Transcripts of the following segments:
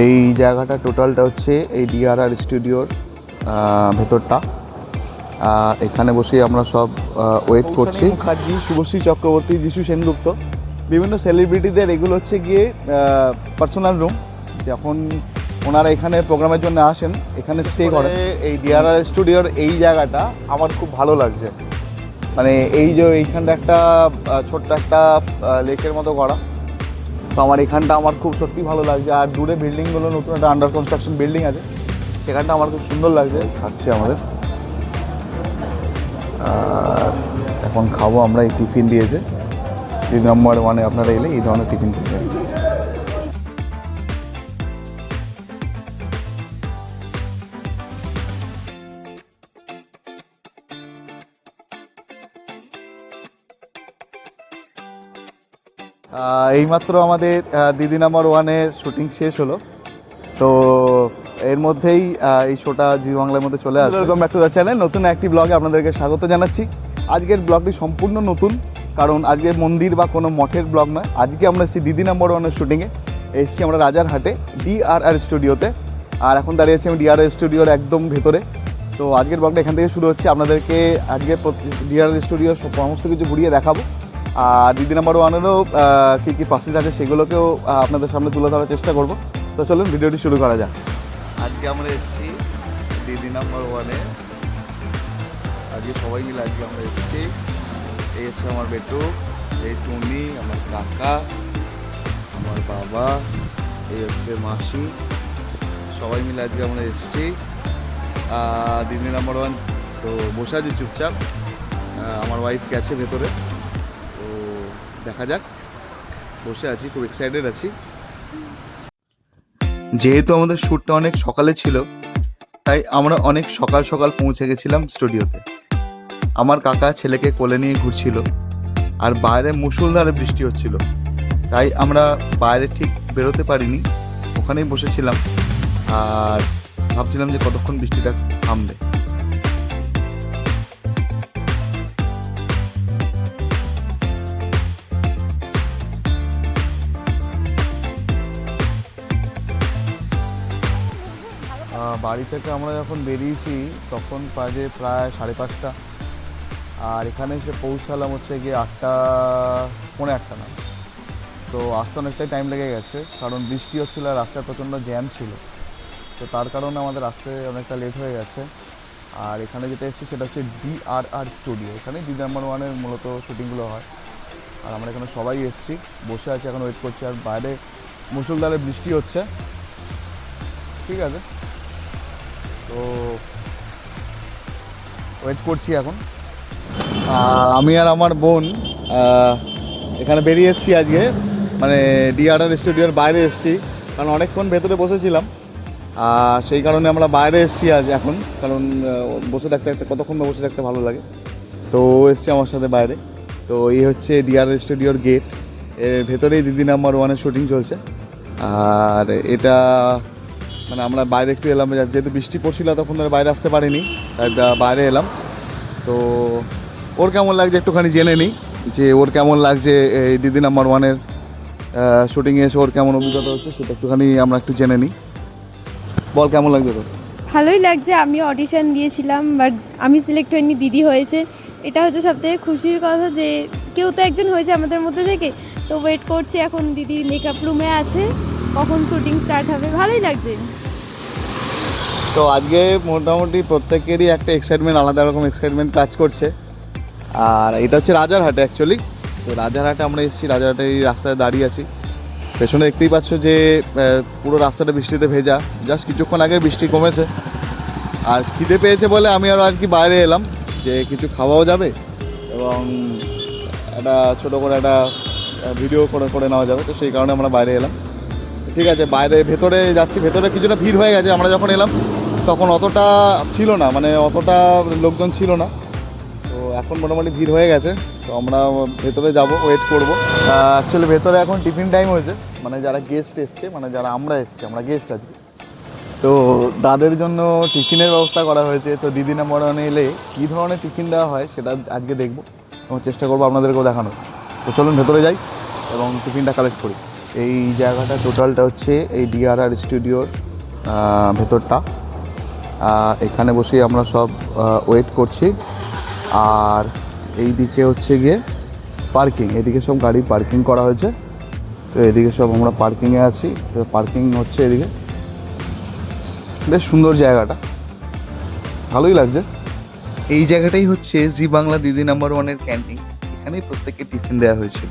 এই জায়গাটা টোটালটা হচ্ছে এই DRR স্টুডিওর ভেতরটা। এখানে বসে আমরা সব ওয়েট করছি। মুখার্জি, শুভশ্রী চক্রবর্তী, যিশু সেনগুপ্ত, বিভিন্ন সেলিব্রিটিদের এগুলো হচ্ছে গিয়ে পার্সোনাল রুম। যখন ওনারা এখানে প্রোগ্রামের জন্য আসেন এখানে স্টে করে। এই DRR স্টুডিওর এই জায়গাটা আমার খুব ভালো লাগছে। মানে এই যে এইখানটা একটা ছোট্ট একটা লেকের মতো করা, তো আমার এখানটা আমার খুব সত্যি ভালো লাগছে। আর দূরে বিল্ডিংগুলো নতুন একটা আন্ডার কনস্ট্রাকশন বিল্ডিং আছে, সেখানটা আমার খুব সুন্দর লাগছে। খাচ্ছি আমাদের, এখন খাবো আমরা। এই টিফিন দিয়েছে Didi No. 1-এ আপনারা এলে এই ধরনের টিফিন দিতে। এইমাত্র আমাদের Didi No. 1-এর শুটিং শেষ হলো, তো এর মধ্যেই এই শোটা জি বাংলার মধ্যে চলে আসবে। Welcome back to the channel. নতুন একটি ব্লগে আপনাদেরকে স্বাগত জানাচ্ছি। আজকের ব্লগটি সম্পূর্ণ নতুন, কারণ আজকে মন্দির বা কোনো মঠের ব্লগ নয়। আজকে আমরা এসেছি Didi No. 1-এর শুটিংয়ে। এসেছি আমরা রাজারহাটে DRR স্টুডিওতে। আর এখন দাঁড়িয়ে আছি আমি DRR স্টুডিওর একদম ভেতরে। তো আজকের ব্লগটা এখান থেকে শুরু হচ্ছে। আপনাদেরকে আজকে DRR স্টুডিওর সমস্ত কিছু ঘুরিয়ে দেখাবো। আর Didi No. 1-এরও কী কী প্রসেস আছে সেগুলোকেও আপনাদের সামনে তুলে ধরার চেষ্টা করবো। তো চলুন ভিডিওটি শুরু করা যাক। আজকে আমরা এসেছি Didi No. 1-এ। আজকে সবাই মিলে আজকে আমরা এসেছি। এই হচ্ছে আমার বেটু, এই টুনি, আমার কাকা, আমার বাবা, এই হচ্ছে মাসি, সবাই মিলে আজকে আমরা এসেছি Didi No. 1। তো বসে আছি চুপচাপ, আমার ওয়াইফ গেছে ভেতরে, তো দেখা যাক। বসে আছি, খুব এক্সাইটেড আছি। যেহেতু আমাদের শ্যুটটা অনেক সকালে ছিল, তাই আমরা অনেক সকাল সকাল পৌঁছে গেছিলাম স্টুডিওতে। আমার কাকা ছেলেকে কোলে নিয়ে ঘুরছিল, আর বাইরে মুষলধারে বৃষ্টি হচ্ছিল, তাই আমরা বাইরে ঠিক বেরোতে পারিনি, ওখানেই বসেছিলাম আর ভাবছিলাম যে কতক্ষণ বৃষ্টিটা থামবে। বাড়ি থেকে আমরা যখন বেরিয়েছি তখন বাজে প্রায় 5:30, আর এখানে এসে পৌঁছালাম হচ্ছে গিয়ে 8:45 না। তো আসতে অনেকটাই টাইম লেগে গেছে, কারণ বৃষ্টি হচ্ছিলো আর রাস্তায় প্রচণ্ড জ্যাম ছিল, তো তার কারণে আমাদের আসতে অনেকটা লেট হয়ে গেছে। আর এখানে যেটা এসেছি সেটা হচ্ছে DRR স্টুডিও। এখানে Didi No. 1-এর মূলত শুটিংগুলো হয়। আর আমরা এখানে সবাই এসেছি, বসে আছি, এখন ওয়েট করছি। আর বাইরে মুষলধারে বৃষ্টি হচ্ছে, ঠিক আছে, তো ওয়েট করছি এখন। আমি আর আমার বোন এখানে বেরিয়ে এসেছি আজকে, মানে DRR স্টুডিওর বাইরে এসেছি, কারণ অনেকক্ষণ ভেতরে বসেছিলাম, আর সেই কারণে আমরা বাইরে এসেছি আজ এখন। কারণ বসে থাকতে থাকতে কতক্ষণ বসে থাকতে ভালো লাগে, তো এসেছি আমার সাথে বাইরে। তো এই হচ্ছে DRR স্টুডিওর গেট, এর ভেতরেই Didi No. 1-এর শুটিং চলছে। আর এটা মানে আমরা বাইরে একটু এলাম, যেহেতু বৃষ্টি পড়ছিল তখন ধরে বাইরে আসতে পারিনি, তাই বাইরে এলাম। তো ওর কেমন লাগছে একটুখানি জেনে নিই, যে ওর কেমন লাগছে এই Didi No. 1-এর শুটিংয়ে এসে ওর কেমন অভিজ্ঞতা হচ্ছে সেটা একটুখানি আমরা একটু জেনে নিই। বল, কেমন লাগছে তোর? ভালোই লাগছে। আমি অডিশন দিয়েছিলাম, বাট আমি সিলেক্ট হইনি, দিদি হয়েছে। এটা হচ্ছে সবথেকে খুশির কথা, যে কেউ তো একজন হয়েছে আমাদের মধ্যে থেকে। তো ওয়েট করছি, এখন দিদি মেকআপ রুমে আছে, কখন শুটিং স্টার্ট হবে। ভালোই লাগছে। তো আজকে মোটামুটি প্রত্যেকেরই একটা এক্সাইটমেন্ট, আলাদা রকম এক্সাইটমেন্ট কাজ করছে। আর এটা হচ্ছে রাজারহাটে অ্যাকচুয়ালি। তো রাজারহাটে আমরা এসেছি, রাজারহাটে এই রাস্তায় দাঁড়িয়ে আছি। পেছনে দেখতেই পাচ্ছ যে পুরো রাস্তাটা বৃষ্টিতে ভেজা, জাস্ট কিছুক্ষণ আগে বৃষ্টি কমেছে। আর খিদে পেয়েছে বলে আমি আরও আর কি বাইরে এলাম, যে কিছু খাওয়াও যাবে এবং একটা ছোটো করে একটা ভিডিও করে নেওয়া যাবে, তো সেই কারণে আমরা বাইরে এলাম। ঠিক আছে, বাইরে ভেতরে যাচ্ছি। ভেতরে কিছুটা ভিড় হয়ে গেছে, আমরা যখন এলাম তখন অতটা ছিল না, মানে অতটা লোকজন ছিল না। তো এখন মোটামুটি ভিড় হয়ে গেছে, তো আমরা ভেতরে যাব, ওয়েট করব। অ্যাকচুয়ালি ভেতরে এখন টিফিন টাইম হয়েছে, মানে যারা গেস্ট এসছে, মানে যারা আমরা এসছি, আমরা গেস্ট আছি, তো তাদের জন্য টিফিনের ব্যবস্থা করা হয়েছে। তো Didi No. 1-এ এলে কী ধরনের টিফিন দেওয়া হয় সেটা আজকে দেখবো এবং চেষ্টা করবো আপনাদেরকেও দেখানোর। তো চলুন ভেতরে যাই এবং টিফিনটা কালেক্ট করি। এই জায়গাটা টোটালটা হচ্ছে এই DRR স্টুডিওর ভেতরটা। এখানে বসেই আমরা সব ওয়েট করছি। আর এই দিকে হচ্ছে গিয়ে পার্কিং, এদিকে সব গাড়ি পার্কিং করা হয়েছে। তো এদিকে সব আমরা পার্কিংয়ে আছি, তো পার্কিং হচ্ছে এদিকে। বেশ সুন্দর জায়গাটা, ভালোই লাগছে। এই জায়গাটাই হচ্ছে জি বাংলা দিদি নাম্বার 1-এর ক্যান্টিন। এখানেই প্রত্যেককে টিফিন দেওয়া হয়েছিল।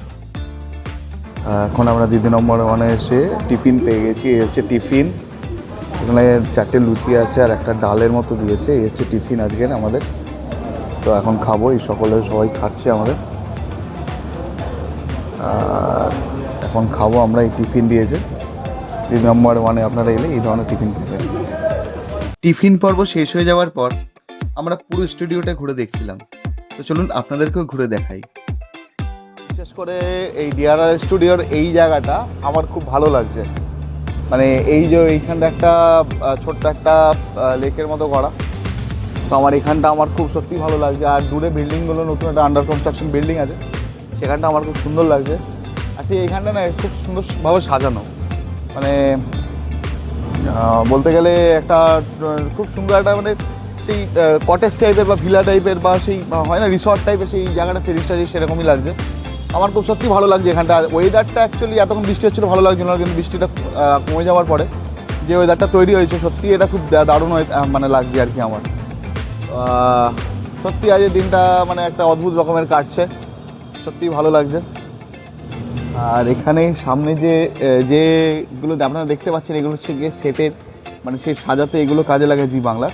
এখন আমরা দিদি নাম্বার 1-এ এসে টিফিন পেয়ে গেছি। এই হচ্ছে টিফিন, এখানে 4টে লুচি আছে আর একটা ডালের মতো দিয়েছে। এই হচ্ছে টিফিন আজকের আমাদের। তো এখন খাবো, এই সবাই খাচ্ছে আমাদের। এখন খাবো আমরা, এই টিফিন দিয়েছে দিদি নাম্বার 1-এ। আপনারা এলে এই ধরনের টিফিন পাবেন। টিফিন পর্ব শেষ হয়ে যাওয়ার পর আমরা পুরো স্টুডিওটা ঘুরে দেখছিলাম। তো চলুন আপনাদেরকেও ঘুরে দেখাই। বিশেষ করে এই DRR স্টুডিওর এই জায়গাটা আমার খুব ভালো লাগছে। মানে এই যে এইখানটা একটা ছোট্ট একটা লেকের মতো করা, তো আমার এখানটা আমার খুব সত্যি ভালো লাগছে। আর দূরে বিল্ডিংগুলো, নতুন একটা আন্ডার কনস্ট্রাকশন বিল্ডিং আছে, সেখানটা আমার খুব সুন্দর লাগছে। আচ্ছা, এইখানটা না খুব সুন্দরভাবে সাজানো, মানে বলতে গেলে একটা খুব সুন্দর একটা, মানে সেই কটেজ টাইপের বা ভিলা টাইপের বা সেই হয় না রিসর্ট টাইপের, সেই জায়গাটা ফেরিস্টা সেরকমই লাগছে। আমার খুব সত্যি ভালো লাগছে এখানটা। ওয়েদারটা অ্যাকচুয়ালি এতক্ষণ বৃষ্টি হচ্ছিলো, ভালো লাগছিল না, কিন্তু বৃষ্টিটা কমে যাওয়ার পরে যে ওয়েদারটা তৈরি হয়েছে, সত্যি এটা খুব দারুণ মানে লাগছে আর কি আমার। সত্যি আজকের দিনটা মানে একটা অদ্ভুত রকমের কাটছে, সত্যি ভালো লাগছে। আর এখানে সামনে যেগুলো আপনারা দেখতে পাচ্ছেন, এগুলো হচ্ছে গিয়ে সেটের, মানে সেই সাজাতে এগুলো কাজে লাগে জি বাংলা।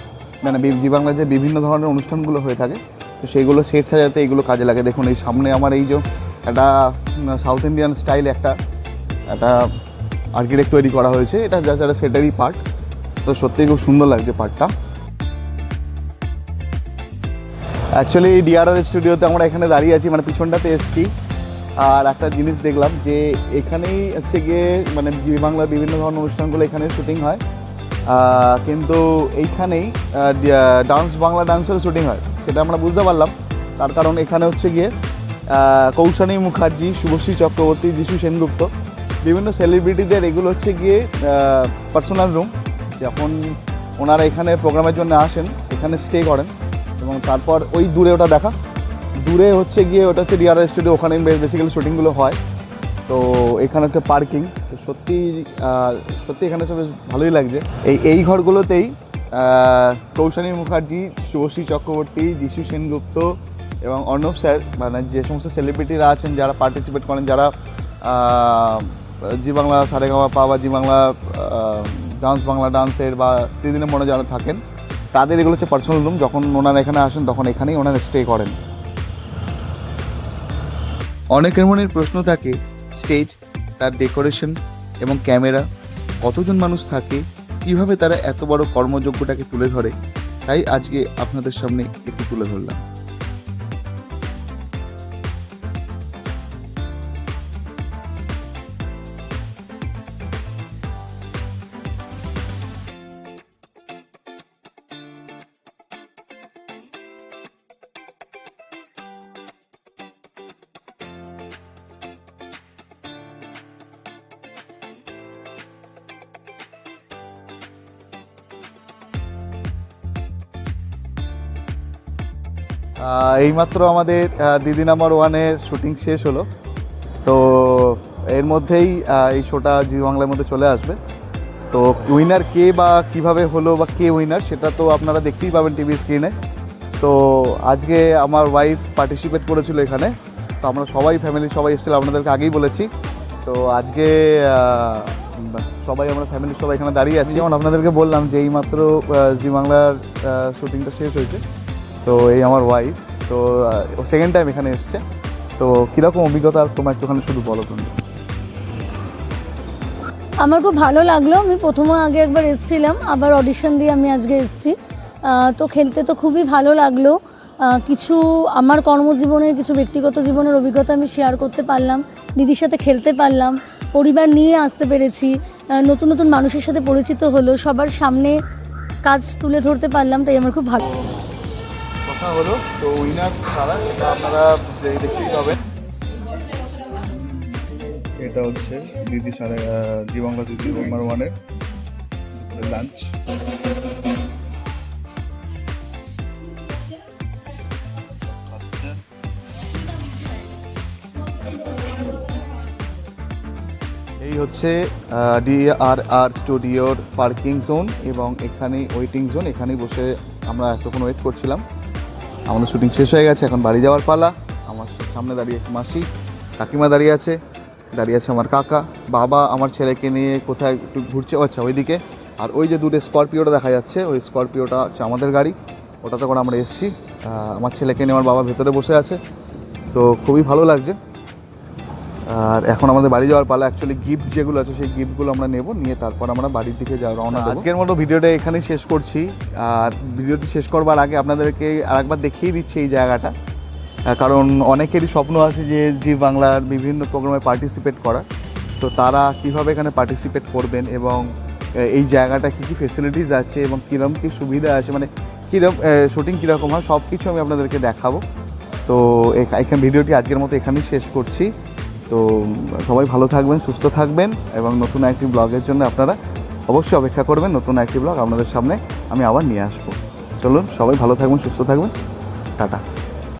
মানে জি বাংলার যে বিভিন্ন ধরনের অনুষ্ঠানগুলো হয়ে থাকে, তো সেইগুলো সেট সাজাতে এগুলো কাজে লাগে। দেখুন এই সামনে আমার এই যে একটা সাউথ ইন্ডিয়ান স্টাইল একটা আর্কিটেক্ট তৈরি করা হয়েছে, এটা জাস্ট একটা সেটেরই পার্ট। তো সত্যিই খুব সুন্দর লাগছে পার্টটা। অ্যাকচুয়ালি এই DRR স্টুডিওতে আমরা এখানে দাঁড়িয়ে আছি, মানে পিছনটাতে এসেছি। আর একটা জিনিস দেখলাম যে এখানেই হচ্ছে গিয়ে মানে জি বাংলার বিভিন্ন ধরনের অনুষ্ঠানগুলো এখানে শুটিং হয়, কিন্তু এইখানেই বাংলা ডান্সেরও শুটিং হয়, সেটা আমরা বুঝতে পারলাম। তার কারণ এখানে হচ্ছে গিয়ে কৌশানী মুখার্জি, শুভশ্রী চক্রবর্তী, যিশু সেনগুপ্ত, বিভিন্ন সেলিব্রিটিদের এগুলো হচ্ছে গিয়ে পার্সোনাল রুম। যখন ওনারা এখানে প্রোগ্রামের জন্য আসেন, এখানে স্টে করেন, এবং তারপর ওই দূরে ওটা দেখা, দূরে হচ্ছে গিয়ে ওটা হচ্ছে DRR স্টুডিও, ওখানে বেসিক্যালি শুটিংগুলো হয়। তো এখানে একটা পার্কিং, তো সত্যি এখানে সব বেশ ভালোই লাগছে। এই ঘরগুলোতেই কৌশানী মুখার্জি, শুভশ্রী চক্রবর্তী, যিশু সেনগুপ্ত এবং অর্ণব স্যার, মানে যে সমস্ত সেলিব্রিটিরা আছেন যারা পার্টিসিপেট করেন, যারা জি বাংলা সারেগামা বা জি বাংলা বাংলা ডান্সের বা দিদিনের মনে যারা থাকেন, তাদের এগুলো হচ্ছে পার্সোনাল রুম। যখন ওনারা এখানে আসেন তখন এখানেই ওনারা স্টে করেন। অনেকের মনের প্রশ্ন থাকে, স্টেজ, তার ডেকোরেশন এবং ক্যামেরা, কতজন মানুষ থাকে, কিভাবে তারা এত বড় কর্মযজ্ঞটাকে তুলে ধরে। তাই আজকে আপনাদের সামনে এটি তুলে ধরলাম। এইমাত্র আমাদের দিদি নাম্বার 1-এর শুটিং শেষ হলো। তো এর মধ্যেই এই শোটা জি বাংলার মধ্যে চলে আসবে। তো উইনার কে বা কিভাবে হলো বা কে উইনার, সেটা তো আপনারা দেখতেই পাবেন টিভি স্ক্রিনে। তো আজকে আমার ওয়াইফ পার্টিসিপেট করেছিল এখানে। তো আমরা সবাই ফ্যামিলি সবাই এসেছিলাম, আপনাদেরকে আগেই বলেছি। তো আজকে আমরা ফ্যামিলি সবাই এখানে দাঁড়িয়ে আছি। যেমন আপনাদেরকে বললাম যে এইমাত্র জি বাংলার শুটিংটা শেষ হয়েছে। তো এই আমার ওয়াইফ, তো সেকেন্ড টাইম এখানে এসছে। তো কীরকম অভিজ্ঞতা তোমার একটুখানি শুধু বলো তুমি। আমার খুব ভালো লাগলো। আমি প্রথমে আগে একবার এসেছিলাম, আবার অডিশন দিয়ে আমি আজকে এসেছি। তো খেলতে তো খুবই ভালো লাগলো। কিছু আমার কর্মজীবনের, কিছু ব্যক্তিগত জীবনের অভিজ্ঞতা আমি শেয়ার করতে পারলাম, দিদির সাথে খেলতে পারলাম, পরিবার নিয়ে আসতে পেরেছি, নতুন নতুন মানুষের সাথে পরিচিত হলো, সবার সামনে কাজ তুলে ধরতে পারলাম, তাই আমার খুব ভালো কথা হলো। তো উইনার ছাড়া সেটা আপনারা দেখতেই পাবেন। এটা হচ্ছে দিদি জি বাংলা দিদি নাম্বার 1 এর লাঞ্চ। এই হচ্ছে DRR স্টুডিওর পার্কিং জোন এবং এখানে ওয়েটিং জোন। এখানেই বসে আমরা এতক্ষণ ওয়েট করছিলাম। আমাদের শুটিং শেষ হয়ে গেছে, এখন বাড়ি যাওয়ার পালা। আমার সামনে দাঁড়িয়ে আছে মাসি, কাকিমা দাঁড়িয়ে আছে আমার কাকা, বাবা আমার ছেলেকে নিয়ে কোথায় একটু ঘুরছে, আচ্ছা ওইদিকে। আর ওই যে দূরে স্করপিওটা দেখা যাচ্ছে, ওই স্করপিওটা হচ্ছে আমাদের গাড়ি, ওটাতে করে আমরা এসেছি। আমার ছেলেকে নিয়ে আমার বাবা ভেতরে বসে আছে, তো খুবই ভালো লাগছে। আর এখন আমাদের বাড়ি যাওয়ার পালা। অ্যাকচুয়ালি গিফট যেগুলো আছে সেই গিফটগুলো আমরা নেব, নিয়ে তারপর আমরা বাড়ির দিকে রওনা দেব। আজকের মতো ভিডিওটা এখানেই শেষ করছি। আর ভিডিওটি শেষ করবার আগে আপনাদেরকে আরেকবার দেখিয়ে দিচ্ছি এই জায়গাটা, কারণ অনেকেরই স্বপ্ন আছে যে জি বাংলার বিভিন্ন প্রোগ্রামে পার্টিসিপেট করা। তো তারা কীভাবে এখানে পার্টিসিপেট করবেন এবং এই জায়গাটা কী কী ফেসিলিটিস আছে এবং কীরকম কী সুবিধা আছে, মানে কীরকম শুটিং কীরকম হয় সব কিছু আমি আপনাদেরকে দেখাবো। তো এখানে ভিডিওটি আজকের মতো এখানেই শেষ করছি। তো সবাই ভালো থাকবেন, সুস্থ থাকবেন এবং নতুন একটি ব্লগের জন্য আপনারা অবশ্যই অপেক্ষা করবেন। নতুন একটি ব্লগ আপনাদের সামনে আমি আবার নিয়ে আসবো। চলুন, সবাই ভালো থাকবেন, সুস্থ থাকবেন, টাটা।